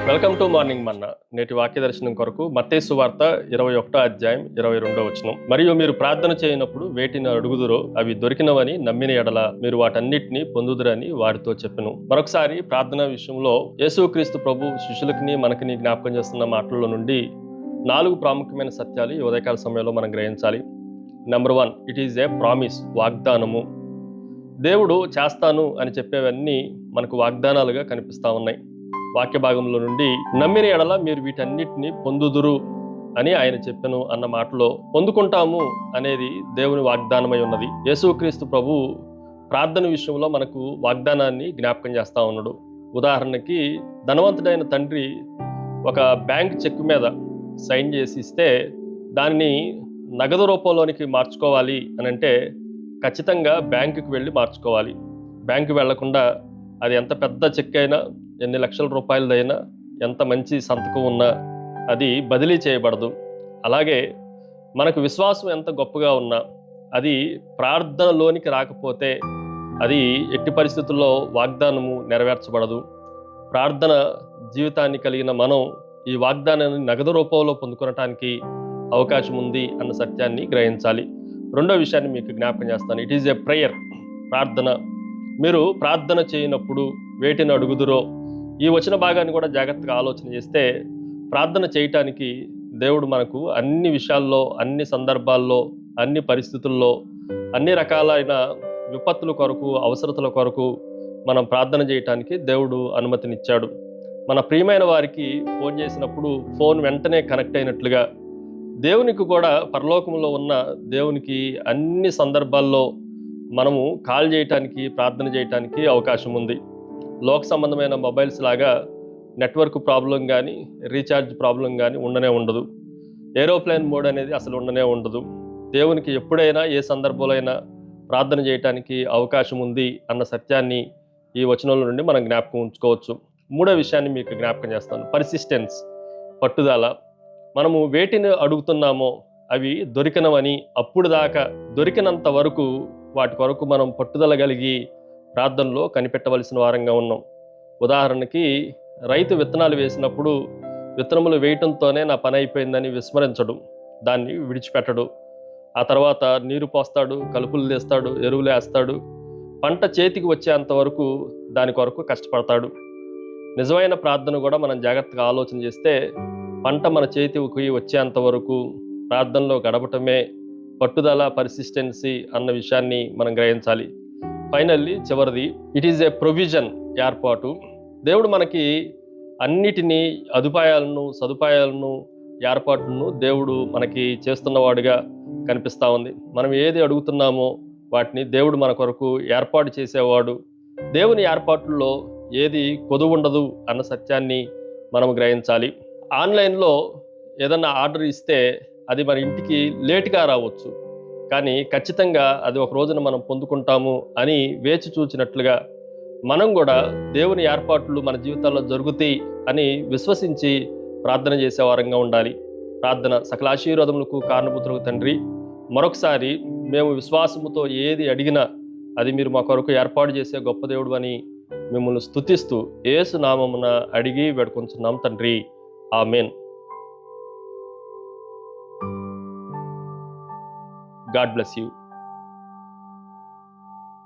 Welcome to morning మన్నా. నేటి వాక్య దర్శనం కొరకు మత్తయి సువార్త 21వ అధ్యాయం 22వ వచనం. మరియు మీరు ప్రార్థన చేయనప్పుడు వేటిని అడుగుదురో అవి దొరికినవని నమ్మిన ఎడల మీరు వాటన్నిటిని పొందుదురని వారితో చెప్పెను. మరొకసారి ప్రార్థన విషయంలో యేసుక్రీస్తు ప్రభు శిష్యులకి మనకి జ్ఞాపకం చేస్తున్న మాటల్లో నుండి 4 ప్రాముఖ్యమైన సత్యాలు ఈ ఉదయకాల సమయంలో మనం గ్రహించాలి. Number 1, it is a promise, వాగ్దానము. దేవుడు చేస్తాను అని చెప్పేవన్నీ మనకు వాగ్దానాలుగా కనిపిస్తా ఉన్నాయి. వాక్య భాగంలో నుండి నమ్మిన ఎడల మీరు వీటన్నిటిని పొందుదురు అని ఆయన చెప్పెను అన్న మాటలో పొందుకుంటాము అనేది దేవుని వాగ్దానమై ఉన్నది. యేసుక్రీస్తు ప్రభు ప్రార్థన విషయంలో మనకు వాగ్దానాన్ని జ్ఞాపకం చేస్తా ఉన్నాడు. ఉదాహరణకి ధనవంతుడైన తండ్రి ఒక బ్యాంక్ చెక్ మీద సైన్ చేసి ఇస్తే దాన్ని నగదు రూపంలోనికి మార్చుకోవాలి అని అంటే ఖచ్చితంగా బ్యాంకుకి వెళ్ళి మార్చుకోవాలి. బ్యాంకు వెళ్లకుండా అది ఎంత పెద్ద చెక్ అయినా, ఎన్ని లక్షల రూపాయలదైనా, ఎంత మంచి సంతకం ఉన్నా అది బదిలీ చేయబడదు. అలాగే మనకు విశ్వాసం ఎంత గొప్పగా ఉన్నా అది ప్రార్థనలోనికి రాకపోతే అది ఎట్టి పరిస్థితుల్లో వాగ్దానము నెరవేర్చబడదు. ప్రార్థన జీవితాన్ని కలిగిన మనం ఈ వాగ్దానాన్ని నగదు రూపంలో పొందుకోవటానికి అవకాశం ఉంది అన్న సత్యాన్ని గ్రహించాలి. రెండో విషయాన్ని మీకు జ్ఞాపకం చేస్తాను. ఇట్ ఈజ్ ఏ ప్రేయర్, ప్రార్థన. మీరు ప్రార్థన చేయనప్పుడు వేటిని అడుగుదురో ఈ వచన భాగాన్ని కూడా జాగ్రత్తగా ఆలోచన చేస్తే ప్రార్థన చేయటానికి దేవుడు మనకు అన్ని విషయాల్లో, అన్ని సందర్భాల్లో, అన్ని పరిస్థితుల్లో, అన్ని రకాలైన విపత్తుల కొరకు, అవసరతల కొరకు మనం ప్రార్థన చేయటానికి దేవుడు అనుమతినిచ్చాడు. మన ప్రియమైన వారికి ఫోన్ చేసినప్పుడు ఫోన్ వెంటనే కనెక్ట్ అయినట్లుగా దేవునికి కూడా పరలోకంలో ఉన్న దేవునికి అన్ని సందర్భాల్లో మనము కాల్ చేయటానికి, ప్రార్థన చేయటానికి అవకాశం ఉంది. లోక సంబంధమైన మొబైల్స్ లాగా నెట్వర్క్ ప్రాబ్లం కానీ, రీఛార్జ్ ప్రాబ్లం కానీ ఉండనే ఉండదు. ఏరోప్లేన్ మోడ్ అనేది అసలు ఉండనే ఉండదు. దేవునికి ఎప్పుడైనా, ఏ సందర్భంలో అయినా ప్రార్థన చేయటానికి అవకాశం ఉంది అన్న సత్యాన్ని ఈ వచనంలో నుండి మనం జ్ఞాపకం ఉంచుకోవచ్చు. మూడో విషయాన్ని మీకు జ్ఞాపకం చేస్తాను. పర్సిస్టెన్స్, పట్టుదల. మనము వేటిని అడుగుతున్నామో అవి దొరికినవని, అప్పుడు దాకా దొరికినంత వరకు వాటి కొరకు మనం పట్టుదల కలిగి ప్రార్థనలో కనిపెట్టవలసిన వారంగా ఉన్నాం. ఉదాహరణకి రైతు విత్తనాలు వేసినప్పుడు విత్తనములు వేయటంతోనే నా పని అయిపోయిందని విస్మరించడు, దాన్ని విడిచిపెట్టడు. ఆ తర్వాత నీరు పోస్తాడు, కలుపులు తీస్తాడు, ఎరువులు వేస్తాడు. పంట చేతికి వచ్చేంత వరకు దాని కొరకు కష్టపడతాడు. నిజమైన ప్రార్థన కూడా మనం జాగ్రత్తగా ఆలోచన చేస్తే పంట మన చేతికి వచ్చేంత వరకు ప్రార్థనలో గడపటమే పట్టుదల, పర్సిస్టెన్సీ అన్న విషయాన్ని మనం గ్రహించాలి. ఫైనల్లీ చివరిది, ఇట్ ఈజ్ ఏ ప్రొవిజన్, ఏర్పాటు. దేవుడు మనకి అన్నిటినీ, అదుపాయాలను, సదుపాయాలను, ఏర్పాట్లను దేవుడు మనకి చేస్తున్నవాడుగా కనిపిస్తూ ఉంది. మనం ఏది అడుగుతున్నామో వాటిని దేవుడు మన కొరకు ఏర్పాటు చేసేవాడు. దేవుని ఏర్పాట్లలో ఏది కొదువు ఉండదు అన్న సత్యాన్ని మనం గ్రహించాలి. ఆన్లైన్లో ఏదన్నా ఆర్డర్ ఇస్తే అది మన ఇంటికి లేట్గా రావచ్చు, కానీ ఖచ్చితంగా అది ఒక రోజున మనం పొందుకుంటాము అని వేచి చూచినట్లుగా మనం కూడా దేవుని ఏర్పాట్లు మన జీవితాల్లో జరుగుతాయి అని విశ్వసించి ప్రార్థన చేసే వారంగా ఉండాలి. ప్రార్థన సకల ఆశీర్వాదములకు కారణభూతులకు తండ్రి, మరొకసారి మేము విశ్వాసముతో ఏది అడిగినా అది మీరు మా కొరకు ఏర్పాటు చేసే గొప్ప దేవుడు అని మిమ్మల్ని స్తుతిస్తూ యేసు నామమున అడిగి వేడుకొంచున్నాం తండ్రి. ఆమేన్. God bless you.